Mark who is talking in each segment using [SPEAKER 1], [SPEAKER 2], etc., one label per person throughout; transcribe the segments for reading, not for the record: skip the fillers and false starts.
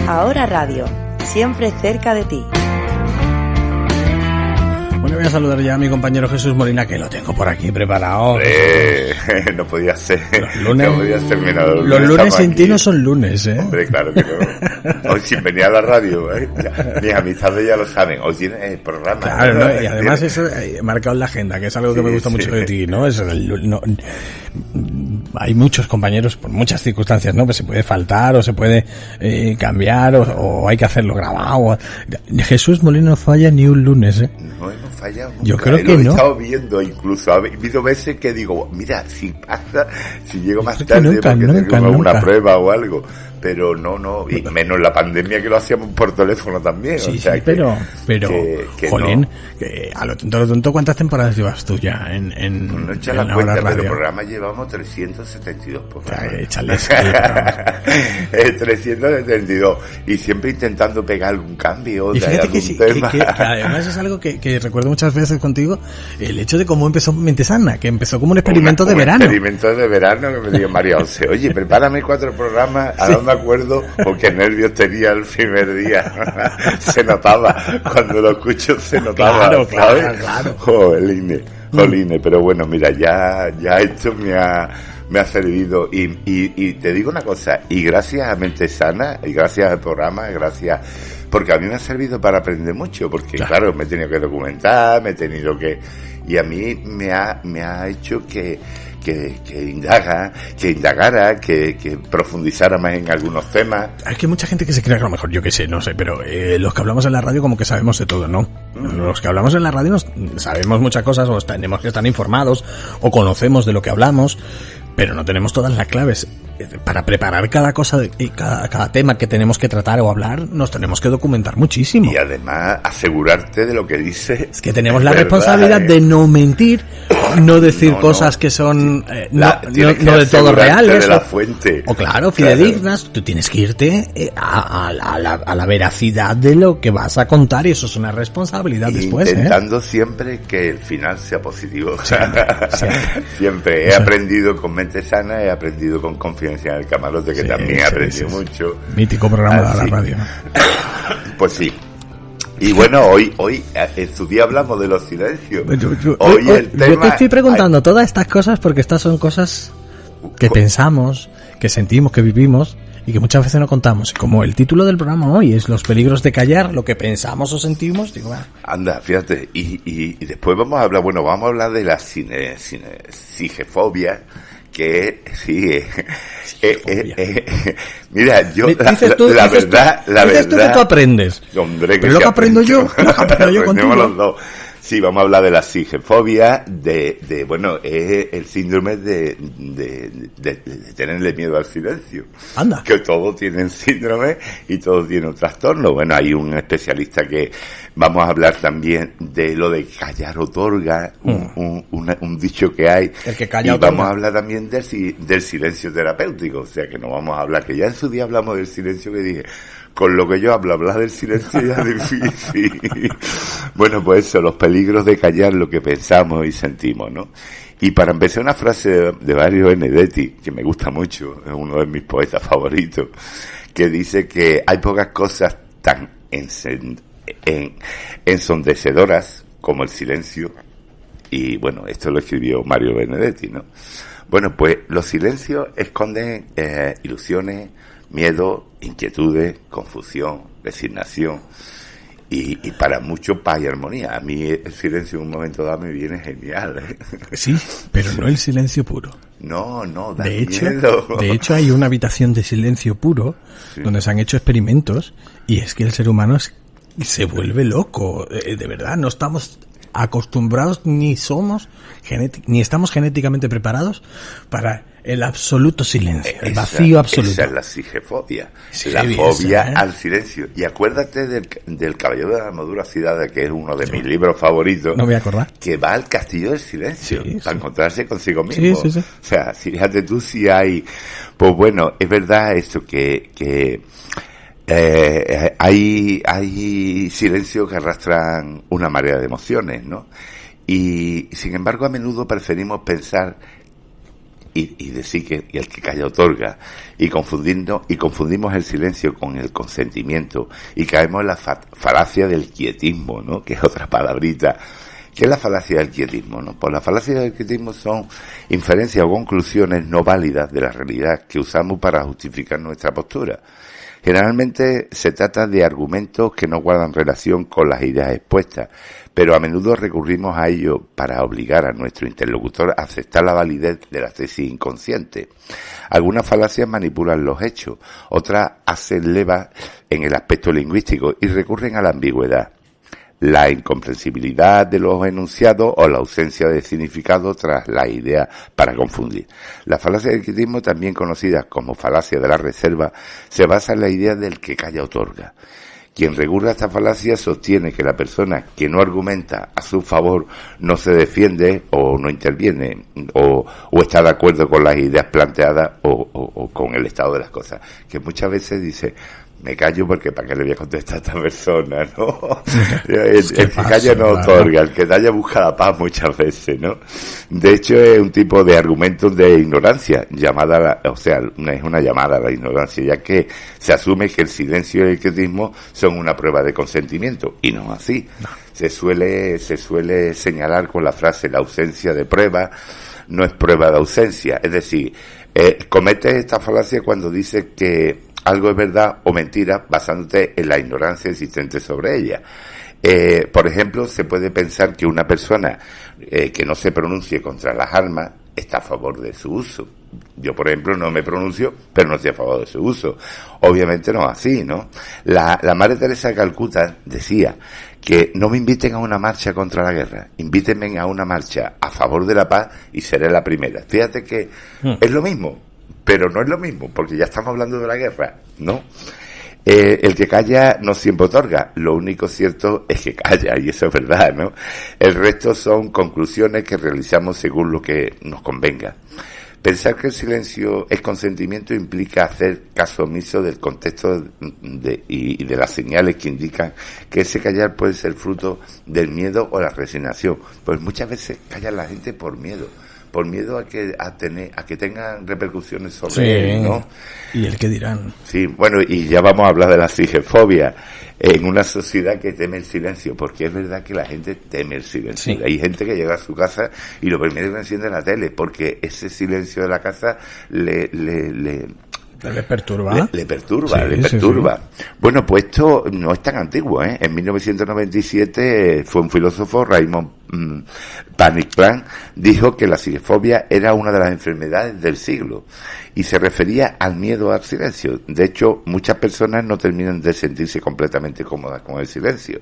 [SPEAKER 1] Ahora Radio, siempre cerca de ti.
[SPEAKER 2] Bueno, voy a saludar ya a mi compañero Jesús Molina, que lo tengo por aquí preparado.
[SPEAKER 3] No podía ser.
[SPEAKER 2] Los lunes,
[SPEAKER 3] no podía ser menos.
[SPEAKER 2] Los lunes sin ti no son lunes, ¿eh?
[SPEAKER 3] Hombre, claro que no. Hoy sin venir a la radio, mis amistades ya lo saben. Hoy tienes el programa.
[SPEAKER 2] Claro, ¿no? Y además eso marcado en la agenda, que es algo que me gusta mucho de ti, ¿no? Hay muchos compañeros, por muchas circunstancias, ¿no? Pues se puede faltar o se puede cambiar o hay que hacerlo grabado. Jesús Molina no falla ni un lunes, ¿eh?
[SPEAKER 3] No hemos fallado nunca.
[SPEAKER 2] Yo creo que
[SPEAKER 3] lo
[SPEAKER 2] no.
[SPEAKER 3] He estado viendo incluso. Ha habido veces que digo, mira, si pasa, si llego más tarde
[SPEAKER 2] nunca,
[SPEAKER 3] porque
[SPEAKER 2] nunca,
[SPEAKER 3] tengo
[SPEAKER 2] nunca.
[SPEAKER 3] una prueba o algo. Pero no, y menos la pandemia que lo hacíamos por teléfono también.
[SPEAKER 2] Sí,
[SPEAKER 3] o sea,
[SPEAKER 2] sí, pero jolín,
[SPEAKER 3] no.
[SPEAKER 2] que a lo tonto, ¿cuántas temporadas llevas tú ya en
[SPEAKER 3] No echa
[SPEAKER 2] en
[SPEAKER 3] la cuenta,
[SPEAKER 2] Ahora
[SPEAKER 3] pero
[SPEAKER 2] Radio?
[SPEAKER 3] programas llevamos 372 programas.
[SPEAKER 2] Échale
[SPEAKER 3] 372 y siempre intentando pegar algún cambio
[SPEAKER 2] y
[SPEAKER 3] de
[SPEAKER 2] fíjate
[SPEAKER 3] algún
[SPEAKER 2] que, sí,
[SPEAKER 3] tema.
[SPEAKER 2] que además es algo que recuerdo muchas veces contigo, el hecho de cómo empezó Mente Sana, que empezó como un experimento de verano.
[SPEAKER 3] Un experimento de verano que me dijo María José, oye, prepárame 4 programas, ahora me acuerdo, porque nervios tenía el primer día. Se notaba, cuando lo escucho se notaba,
[SPEAKER 2] Claro.
[SPEAKER 3] Joline, pero bueno, mira, ya esto me ha servido y te digo una cosa, y gracias a Mente Sana, y gracias al programa, porque a mí me ha servido para aprender mucho, porque claro, me he tenido que documentar, y a mí me ha hecho que indagara, que profundizara más en algunos temas.
[SPEAKER 2] Hay que mucha gente que se cree que a lo mejor, yo qué sé, no sé, pero los que hablamos en la radio como que sabemos de todo, ¿no? Los que hablamos en la radio sabemos muchas cosas o tenemos que estar informados o conocemos de lo que hablamos, pero no tenemos todas las claves. Para preparar cada cosa y cada tema que tenemos que tratar o hablar, nos tenemos que documentar muchísimo.
[SPEAKER 3] Y además asegurarte de lo que dices.
[SPEAKER 2] Es que tenemos la responsabilidad de no mentir, no decir cosas que son no de todo reales.
[SPEAKER 3] De la fuente.
[SPEAKER 2] O claro, fidedignas. Claro. Tú tienes que irte a la veracidad de lo que vas a contar y eso es una responsabilidad después.
[SPEAKER 3] Intentando siempre que el final sea positivo. Siempre. He
[SPEAKER 2] Eso.
[SPEAKER 3] Aprendido con Mente Sana, he aprendido con Confianza en el Camarote, que también he aprendido mucho.
[SPEAKER 2] Mítico programa de la radio.
[SPEAKER 3] Pues sí. Y bueno, hoy en su día hablamos de los silencios.
[SPEAKER 2] Hoy el tema... Yo te estoy preguntando todas estas cosas porque estas son cosas que pensamos, que sentimos, que vivimos y que muchas veces no contamos. Y como el título del programa hoy es Los peligros de callar, lo que pensamos o sentimos, digo,
[SPEAKER 3] anda, fíjate, y después vamos a hablar de la sigefobia, que sí, mira, yo la verdad,
[SPEAKER 2] tú que tú aprendes.
[SPEAKER 3] Hombre,
[SPEAKER 2] pero lo que aprendo yo contigo.
[SPEAKER 3] Los dos. Sí, vamos a hablar de la sigefobia, bueno, es el síndrome de tenerle miedo al silencio.
[SPEAKER 2] Anda.
[SPEAKER 3] Que todos tienen síndrome y todos tienen un trastorno. Bueno, hay un especialista que vamos a hablar también de lo de callar otorga, un dicho que hay.
[SPEAKER 2] El que calla
[SPEAKER 3] y
[SPEAKER 2] otorga.
[SPEAKER 3] Vamos a hablar también del silencio terapéutico, o sea que no vamos a hablar, que ya en su día hablamos del silencio, que dije, con lo que yo hablar del silencio ya es difícil. Bueno, pues eso, los peligros de callar lo que pensamos y sentimos, ¿no? Y para empezar, una frase de Mario Benedetti, que me gusta mucho, es uno de mis poetas favoritos, que dice que hay pocas cosas tan ensondecedoras como el silencio, y bueno, esto lo escribió Mario Benedetti, ¿no? Bueno, pues los silencios esconden ilusiones, miedo, inquietudes, confusión, resignación y para muchos paz y armonía. A mí el silencio en un momento dado me viene genial, ¿eh?
[SPEAKER 2] Sí, pero no el silencio puro.
[SPEAKER 3] No, da
[SPEAKER 2] de
[SPEAKER 3] miedo.
[SPEAKER 2] hecho hay una habitación de silencio puro donde se han hecho experimentos y es que el ser humano se vuelve loco, de verdad, no estamos acostumbrados ni estamos genéticamente preparados para el absoluto silencio, el vacío absoluto.
[SPEAKER 3] Esa es la sigefobia,
[SPEAKER 2] Sí,
[SPEAKER 3] la fobia
[SPEAKER 2] esa,
[SPEAKER 3] al silencio. Y acuérdate del Caballero de la Armadura Oxidada, que es uno de mis libros favoritos.
[SPEAKER 2] No voy a acordar.
[SPEAKER 3] Que va al castillo del silencio para encontrarse consigo
[SPEAKER 2] Sí.
[SPEAKER 3] mismo. O sea, fíjate tú si hay... Pues bueno, es verdad esto que hay silencios que arrastran una marea de emociones, ¿no? Y sin embargo a menudo preferimos pensar y decir que y el que calla otorga, y confundimos el silencio con el consentimiento, y caemos en la falacia del quietismo, ¿no? Que es otra palabrita. ¿Qué es la falacia del quietismo, no? Pues la falacia del quietismo son inferencias o conclusiones no válidas de la realidad que usamos para justificar nuestra postura. Generalmente se trata de argumentos que no guardan relación con las ideas expuestas, pero a menudo recurrimos a ello para obligar a nuestro interlocutor a aceptar la validez de la tesis inconsciente. Algunas falacias manipulan los hechos, otras hacen leva en el aspecto lingüístico y recurren a la ambigüedad, la incomprensibilidad de los enunciados o la ausencia de significado tras la idea para confundir. La falacia del quietismo, también conocida como falacia de la reserva, se basa en la idea del que calla otorga. Quien recurre a esta falacia sostiene que la persona que no argumenta a su favor no se defiende o no interviene o está de acuerdo con las ideas planteadas o con el estado de las cosas. Que muchas veces dice, me callo porque para qué le voy a contestar a esta persona, ¿no? El que calla no otorga, el que calla busca la paz muchas veces, ¿no? De hecho es un tipo de argumento de ignorancia, es una llamada a la ignorancia, ya que se asume que el silencio y el quietismo son una prueba de consentimiento, y no es así. No. Se suele señalar con la frase, la ausencia de prueba no es prueba de ausencia, es decir, comete esta falacia cuando dice que algo es verdad o mentira basándote en la ignorancia existente sobre ella. Por ejemplo, se puede pensar que una persona que no se pronuncie contra las armas está a favor de su uso. Yo, por ejemplo, no me pronuncio, pero no estoy a favor de su uso. Obviamente no es así, ¿no? La Madre Teresa de Calcuta decía que no me inviten a una marcha contra la guerra, invítenme a una marcha a favor de la paz y seré la primera. Fíjate que es lo mismo, pero no es lo mismo, porque ya estamos hablando de la guerra, ¿no? El que calla no siempre otorga, lo único cierto es que calla, y eso es verdad, ¿no? El resto son conclusiones que realizamos según lo que nos convenga. Pensar que el silencio es consentimiento implica hacer caso omiso del contexto y de las señales que indican que ese callar puede ser fruto del miedo o la resignación. Pues muchas veces calla la gente por miedo a que tengan repercusiones sobre él, ¿no?
[SPEAKER 2] Y el que dirán.
[SPEAKER 3] Sí, bueno, y ya vamos a hablar de la sigefobia en una sociedad que teme el silencio, porque es verdad que la gente teme el silencio. Sí. Hay gente que llega a su casa y lo primero que enciende la tele, porque ese silencio de la casa le
[SPEAKER 2] perturba.
[SPEAKER 3] Le perturba. Sí. Bueno, pues esto no es tan antiguo, ¿eh? En 1997 fue un filósofo, Raymond Panikplan, dijo que la sigefobia era una de las enfermedades del siglo y se refería al miedo al silencio. De hecho, muchas personas no terminan de sentirse completamente cómodas con el silencio.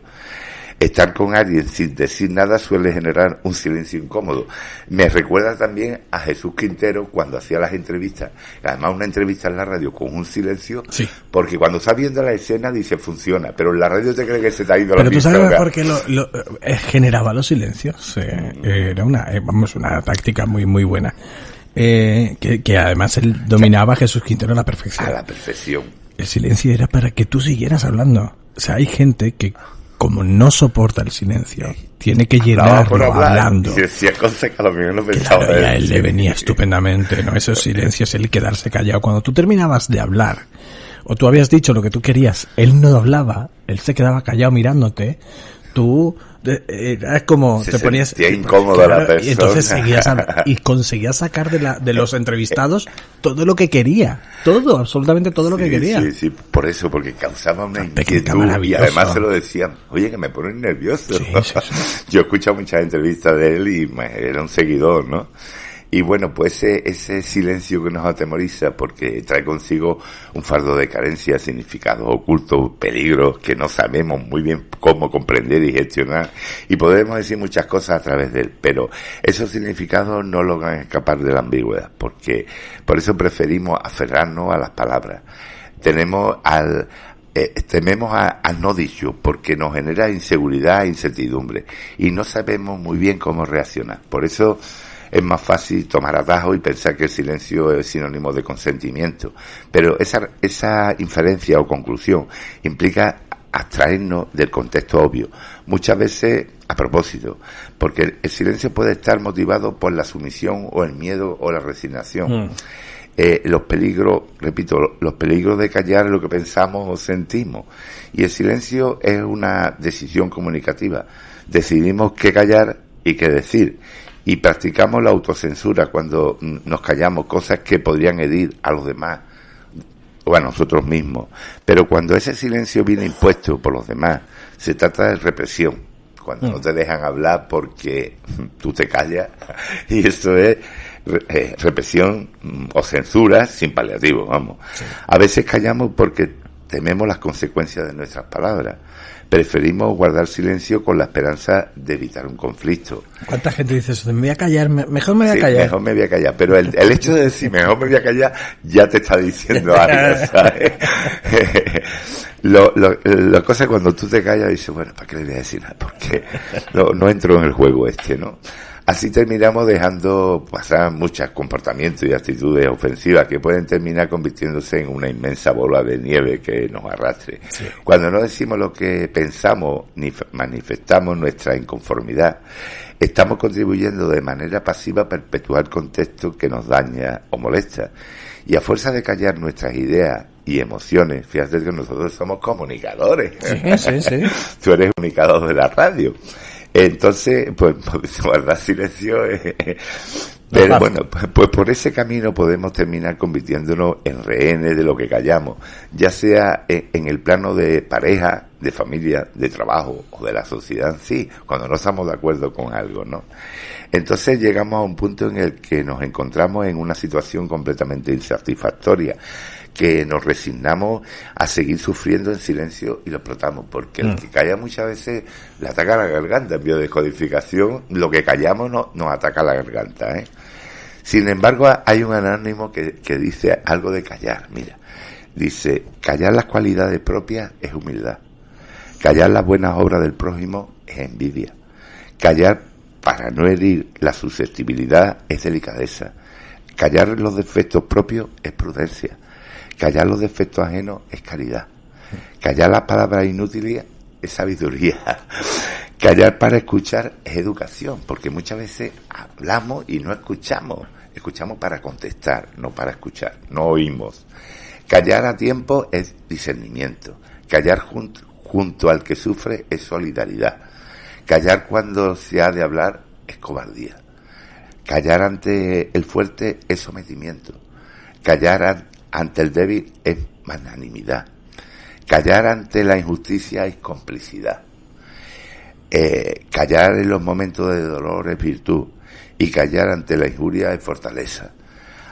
[SPEAKER 3] Estar con alguien sin decir nada suele generar un silencio incómodo. Me recuerda también a Jesús Quintero cuando hacía las entrevistas, además una entrevista en la radio con un silencio, sí. Porque cuando estás viendo la escena dice funciona, pero en la radio te cree que se te ha ido la pista.
[SPEAKER 2] Pero tú sabes por qué generaba los silencios. Era una táctica muy muy buena. Que además él dominaba a Jesús Quintero a la perfección.
[SPEAKER 3] A la perfección.
[SPEAKER 2] El silencio era para que tú siguieras hablando. O sea, hay gente que como no soporta el silencio, tiene que llenarlo hablando.
[SPEAKER 3] Si decía cosas que a lo mejor no pensaba.
[SPEAKER 2] Claro, y a él le venía estupendamente, ¿no? Esos silencios, el quedarse callado. Cuando tú terminabas de hablar, o tú habías dicho lo que tú querías, él no hablaba, él se quedaba callado mirándote, tú es como te ponías
[SPEAKER 3] incómodo, claro, la persona,
[SPEAKER 2] y entonces conseguías sacar de los entrevistados todo lo que quería, absolutamente todo lo que quería.
[SPEAKER 3] Sí, por eso, porque causaba una inquietud y además se lo decían, oye, que me ponen nervioso. Sí. Yo he escuchado muchas entrevistas de él y era un seguidor, ¿no? Y bueno, pues ese silencio que nos atemoriza porque trae consigo un fardo de carencias, significados ocultos, peligros que no sabemos muy bien cómo comprender y gestionar. Y podemos decir muchas cosas a través de él, pero esos significados no logran escapar de la ambigüedad, porque por eso preferimos aferrarnos a las palabras. Tememos al no dicho porque nos genera inseguridad e incertidumbre y no sabemos muy bien cómo reaccionar. Por eso es más fácil tomar atajo y pensar que el silencio es sinónimo de consentimiento. Pero esa inferencia o conclusión implica abstraernos del contexto obvio. Muchas veces a propósito, porque el silencio puede estar motivado por la sumisión o el miedo o la resignación. Los peligros, repito, los peligros de callar lo que pensamos o sentimos. Y el silencio es una decisión comunicativa. Decidimos qué callar y qué decir. Y practicamos la autocensura cuando nos callamos cosas que podrían herir a los demás o a nosotros mismos. Pero cuando ese silencio viene impuesto por los demás, se trata de represión. Cuando no te dejan hablar porque tú te callas, y eso es represión o censura sin paliativo, vamos. Sí. A veces callamos porque tememos las consecuencias de nuestras palabras. Preferimos guardar silencio con la esperanza de evitar un conflicto.
[SPEAKER 2] ¿Cuánta gente dice eso? Me voy a callar, mejor me voy a callar.
[SPEAKER 3] Mejor me voy a callar, pero el hecho de decir mejor me voy a callar ya te está diciendo algo, ¿sabes? La cosa es cuando tú te callas dices, bueno, ¿para qué le voy a decir nada? Porque no entro en el juego ¿no? Así terminamos dejando pasar muchos comportamientos y actitudes ofensivas que pueden terminar convirtiéndose en una inmensa bola de nieve que nos arrastre. Sí. Cuando no decimos lo que pensamos ni manifestamos nuestra inconformidad, estamos contribuyendo de manera pasiva a perpetuar contexto que nos daña o molesta. Y a fuerza de callar nuestras ideas y emociones, fíjate que nosotros somos comunicadores. Sí. Tú eres comunicador de la radio. Entonces, pues guardar silencio pero bueno, pues por ese camino podemos terminar convirtiéndonos en rehenes de lo que callamos, ya sea en el plano de pareja, de familia, de trabajo o de la sociedad en sí, cuando no estamos de acuerdo con algo, ¿no? Entonces llegamos a un punto en el que nos encontramos en una situación completamente insatisfactoria, que nos resignamos a seguir sufriendo en silencio y lo explotamos, porque el que calla muchas veces le ataca la garganta. En biodescodificación, lo que callamos nos ataca la garganta, ¿eh? Sin embargo, hay un anónimo que dice algo de callar. Mira, dice, callar las cualidades propias es humildad. Callar las buenas obras del prójimo es envidia. Callar para no herir la susceptibilidad es delicadeza. Callar los defectos propios es prudencia. Callar los defectos ajenos es caridad. Callar las palabras inútiles es sabiduría. Callar para escuchar es educación, porque muchas veces hablamos y no escuchamos. Escuchamos para contestar, no para escuchar. No oímos. Callar a tiempo es discernimiento. Callar junto al que sufre es solidaridad. Callar cuando se ha de hablar es cobardía. Callar ante el fuerte es sometimiento. Callar ante el débil es magnanimidad. Callar ante la injusticia es complicidad. Callar en los momentos de dolor es virtud. Y callar ante la injuria es fortaleza.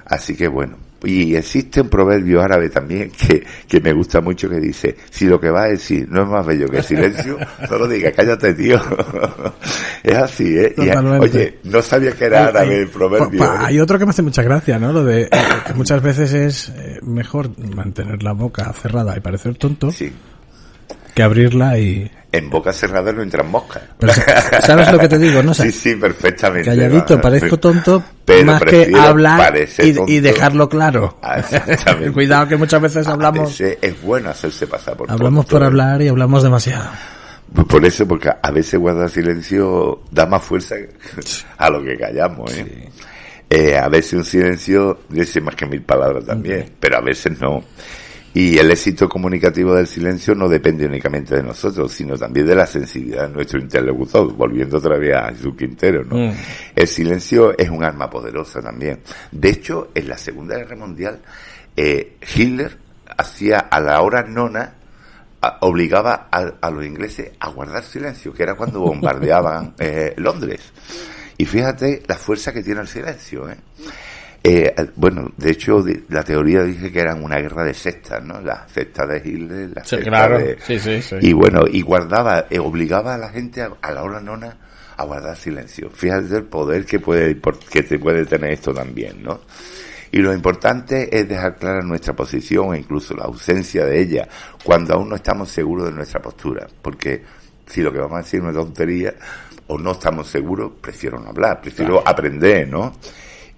[SPEAKER 3] Así que bueno. Y existe un proverbio árabe también que me gusta mucho, que dice, si lo que va a decir no es más bello que el silencio, solo diga, cállate, tío. Es así, ¿eh? Y, oye, no sabía que era árabe el proverbio.
[SPEAKER 2] Hay otro que me hace mucha gracia, ¿no? Lo de que muchas veces es mejor mantener la boca cerrada y parecer tonto, sí, que abrirla y...
[SPEAKER 3] En boca cerrada no entran moscas.
[SPEAKER 2] Pero, ¿sabes lo que te digo, no? O sea,
[SPEAKER 3] sí, perfectamente.
[SPEAKER 2] Calladito, parezco tonto, pero más que hablar y dejarlo claro. Exactamente. Cuidado, que muchas veces hablamos...
[SPEAKER 3] A veces es bueno hacerse pasar por
[SPEAKER 2] hablamos tonto, por hablar y hablamos demasiado.
[SPEAKER 3] Por eso, porque a veces guardar silencio da más fuerza a lo que callamos, ¿eh? Sí. A veces un silencio dice más que 1000 palabras también, pero a veces no. Y el éxito comunicativo del silencio no depende únicamente de nosotros, sino también de la sensibilidad de nuestro interlocutor, volviendo otra vez a Jesús Quintero, ¿no? El silencio es un arma poderosa también. De hecho, en la Segunda Guerra Mundial, Hitler hacía a la hora nona, obligaba a los ingleses a guardar silencio, que era cuando bombardeaban Londres. Y fíjate la fuerza que tiene el silencio, ¿eh? Bueno, de hecho, la teoría dice que eran una guerra de sectas, ¿no? La secta de Hitler, la secta
[SPEAKER 2] claro.
[SPEAKER 3] de...
[SPEAKER 2] Sí.
[SPEAKER 3] Y bueno, y guardaba, obligaba a la gente a la hora nona a guardar silencio. Fíjate el poder que te puede tener esto también, ¿no? Y lo importante es dejar clara nuestra posición e incluso la ausencia de ella cuando aún no estamos seguros de nuestra postura. Porque si lo que vamos a decir es una tontería o no estamos seguros, prefiero no hablar, prefiero aprender, ¿no?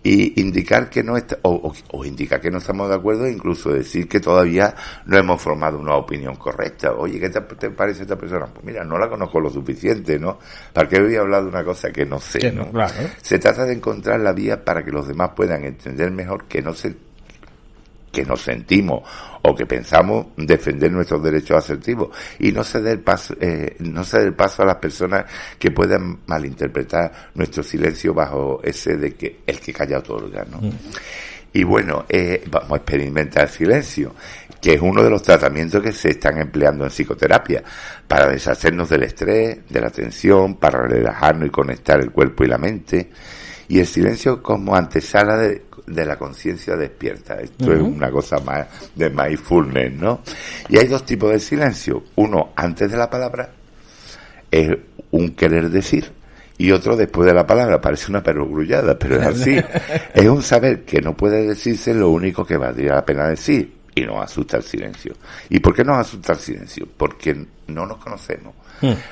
[SPEAKER 3] y indicar que no está, o indicar que no estamos de acuerdo, e incluso decir que todavía no hemos formado una opinión correcta. Oye, ¿qué te parece esta persona? Pues mira, no la conozco lo suficiente, ¿no? ¿Para qué voy a hablar de una cosa que no sé, ¿no?
[SPEAKER 2] Claro.
[SPEAKER 3] Se trata de encontrar la vía para que los demás puedan entender mejor que nos sentimos o que pensamos defender nuestros derechos asertivos, y no ceder paso a las personas que puedan malinterpretar nuestro silencio bajo ese de que el que calla otorga, ¿no? Y bueno, vamos a experimentar el silencio, que es uno de los tratamientos que se están empleando en psicoterapia para deshacernos del estrés, de la tensión, para relajarnos y conectar el cuerpo y la mente. Y el silencio como antesala de la conciencia despierta. Esto es una cosa más de mindfulness, ¿no? Y hay dos tipos de silencio. Uno antes de la palabra, es un querer decir, y otro después de la palabra. Parece una perogrullada, pero es así. Es un saber que no puede decirse lo único que valdría la pena decir, y nos asusta el silencio. ¿Y por qué nos asusta el silencio? Porque no nos conocemos.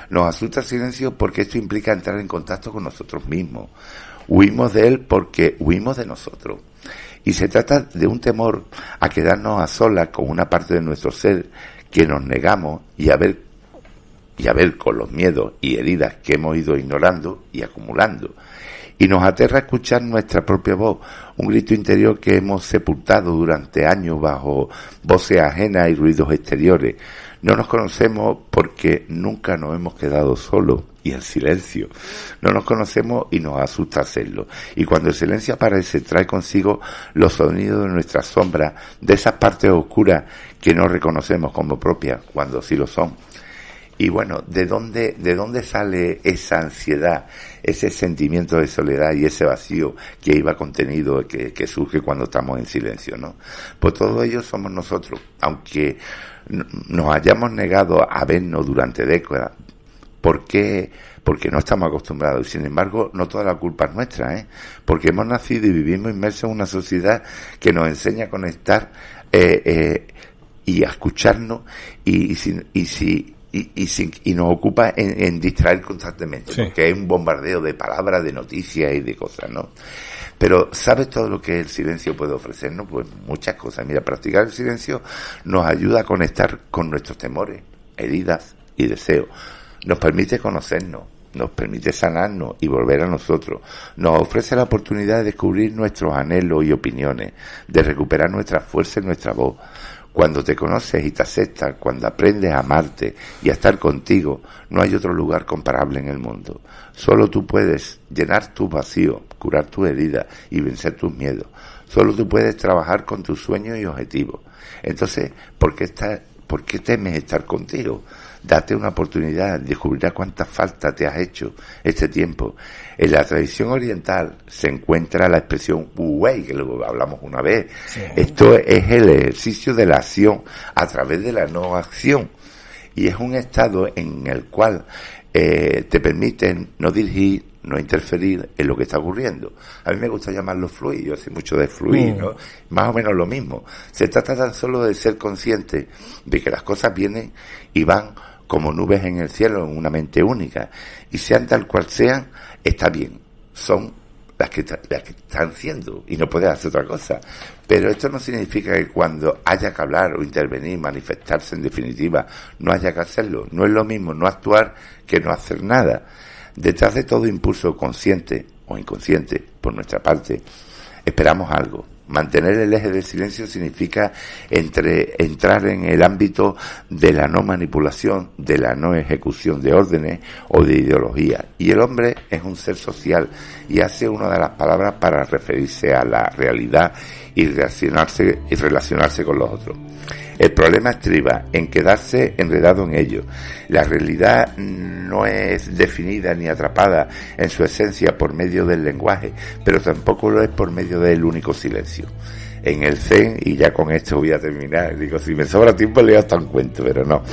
[SPEAKER 3] Nos asusta el silencio porque esto implica entrar en contacto con nosotros mismos. Huimos de él porque huimos de nosotros. Y se trata de un temor a quedarnos a solas con una parte de nuestro ser que nos negamos y a ver con los miedos y heridas que hemos ido ignorando y acumulando. Y nos aterra escuchar nuestra propia voz, un grito interior que hemos sepultado durante años bajo voces ajenas y ruidos exteriores. No nos conocemos porque nunca nos hemos quedado solos, y el silencio. No nos conocemos y nos asusta hacerlo. Y cuando el silencio aparece, trae consigo los sonidos de nuestras sombras, de esas partes oscuras que no reconocemos como propias, cuando sí lo son. Y bueno, ¿de dónde sale esa ansiedad, ese sentimiento de soledad y ese vacío que iba contenido, que surge cuando estamos en silencio, ¿no? Pues todo ello somos nosotros, aunque nos hayamos negado a vernos durante décadas. ¿Por qué? Porque no estamos acostumbrados. Y sin embargo, no toda la culpa es nuestra, ¿eh? Porque hemos nacido y vivimos inmersos en una sociedad que nos enseña a conectar y a escucharnos y nos ocupa en distraer constantemente, sí. Porque hay un bombardeo de palabras, de noticias y de cosas, ¿no? Pero ¿sabes todo lo que el silencio puede ofrecernos? Pues muchas cosas. Mira, practicar el silencio nos ayuda a conectar con nuestros temores, heridas y deseos. Nos permite conocernos, nos permite sanarnos y volver a nosotros. Nos ofrece la oportunidad de descubrir nuestros anhelos y opiniones, de recuperar nuestra fuerza y nuestra voz. Cuando te conoces y te aceptas, cuando aprendes a amarte y a estar contigo, no hay otro lugar comparable en el mundo. Solo tú puedes llenar tus vacíos, curar tus heridas y vencer tus miedos. Solo tú puedes trabajar con tus sueños y objetivos. Entonces, ¿por qué temes estar contigo? Date una oportunidad, descubrirás cuánta falta te has hecho este tiempo. En la tradición oriental se encuentra la expresión Wu Wei, que luego hablamos una vez. Sí. Esto es el ejercicio de la acción a través de la no acción. Y es un estado en el cual te permiten no dirigir, no interferir en lo que está ocurriendo. A mí me gusta llamarlo fluir, yo sé mucho de fluir, ¿no? Más o menos lo mismo. Se trata tan solo de ser consciente de que las cosas vienen y van como nubes en el cielo, en una mente única, y sean tal cual sean, está bien, son las que están siendo, y no puedes hacer otra cosa. Pero esto no significa que cuando haya que hablar o intervenir, manifestarse en definitiva, no haya que hacerlo. No es lo mismo no actuar que no hacer nada. Detrás de todo impulso consciente o inconsciente, por nuestra parte, esperamos algo. Mantener el eje del silencio significa entrar en el ámbito de la no manipulación, de la no ejecución de órdenes o de ideología. Y el hombre es un ser social y hace una de las palabras para referirse a la realidad y relacionarse con los otros. El problema estriba en quedarse enredado en ello. La realidad no es definida ni atrapada en su esencia por medio del lenguaje, pero tampoco lo es por medio del único silencio. En el Zen, y ya con esto voy a terminar, digo, si me sobra tiempo leo hasta un cuento, pero no.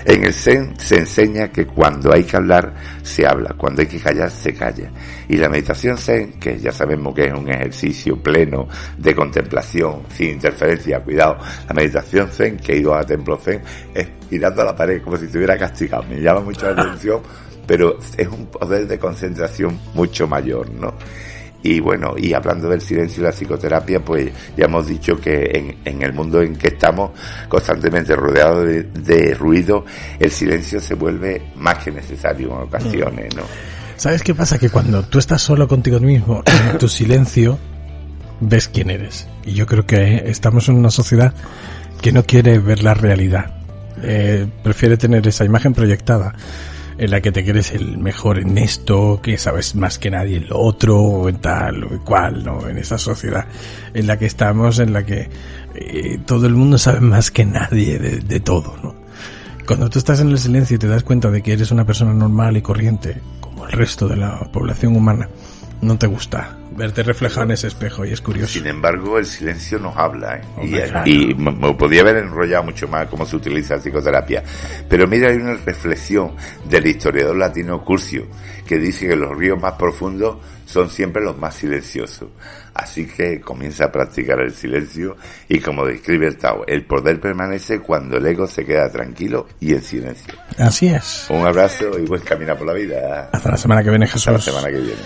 [SPEAKER 3] En el Zen se enseña que cuando hay que hablar, se habla, cuando hay que callar, se calla. Y la meditación Zen, que ya sabemos que es un ejercicio pleno de contemplación, sin interferencia, cuidado, la meditación Zen, que he ido a templo Zen, es mirando a la pared como si estuviera castigado. Me llama mucho la atención, pero es un poder de concentración mucho mayor, ¿no? Y bueno, y hablando del silencio y la psicoterapia, pues ya hemos dicho que en el mundo en que estamos, constantemente rodeado de ruido, el silencio se vuelve más que necesario en ocasiones, ¿no?
[SPEAKER 2] ¿Sabes qué pasa? Que cuando tú estás solo contigo mismo, en tu silencio, ves quién eres. Y yo creo que estamos en una sociedad que no quiere ver la realidad. Prefiere tener esa imagen proyectada en la que te crees el mejor en esto, que sabes más que nadie en lo otro, o en tal o en cual, ¿no? En esa sociedad en la que estamos, en la que todo el mundo sabe más que nadie de todo, ¿no? Cuando tú estás en el silencio y te das cuenta de que eres una persona normal y corriente, como el resto de la población humana, no te gusta verte reflejado en ese espejo, y es curioso.
[SPEAKER 3] Sin embargo, el silencio nos habla, ¿eh?
[SPEAKER 2] Hombre, claro.
[SPEAKER 3] Y me podía haber enrollado mucho más cómo se utiliza la psicoterapia. Pero mira, hay una reflexión del historiador latino Curcio, que dice que los ríos más profundos son siempre los más silenciosos. Así que comienza a practicar el silencio, y como describe el Tao, el poder permanece cuando el ego se queda tranquilo y en silencio.
[SPEAKER 2] Así es.
[SPEAKER 3] Un abrazo y buen camino por la vida.
[SPEAKER 2] Hasta la semana que viene, Jesús.
[SPEAKER 3] Hasta la semana que viene.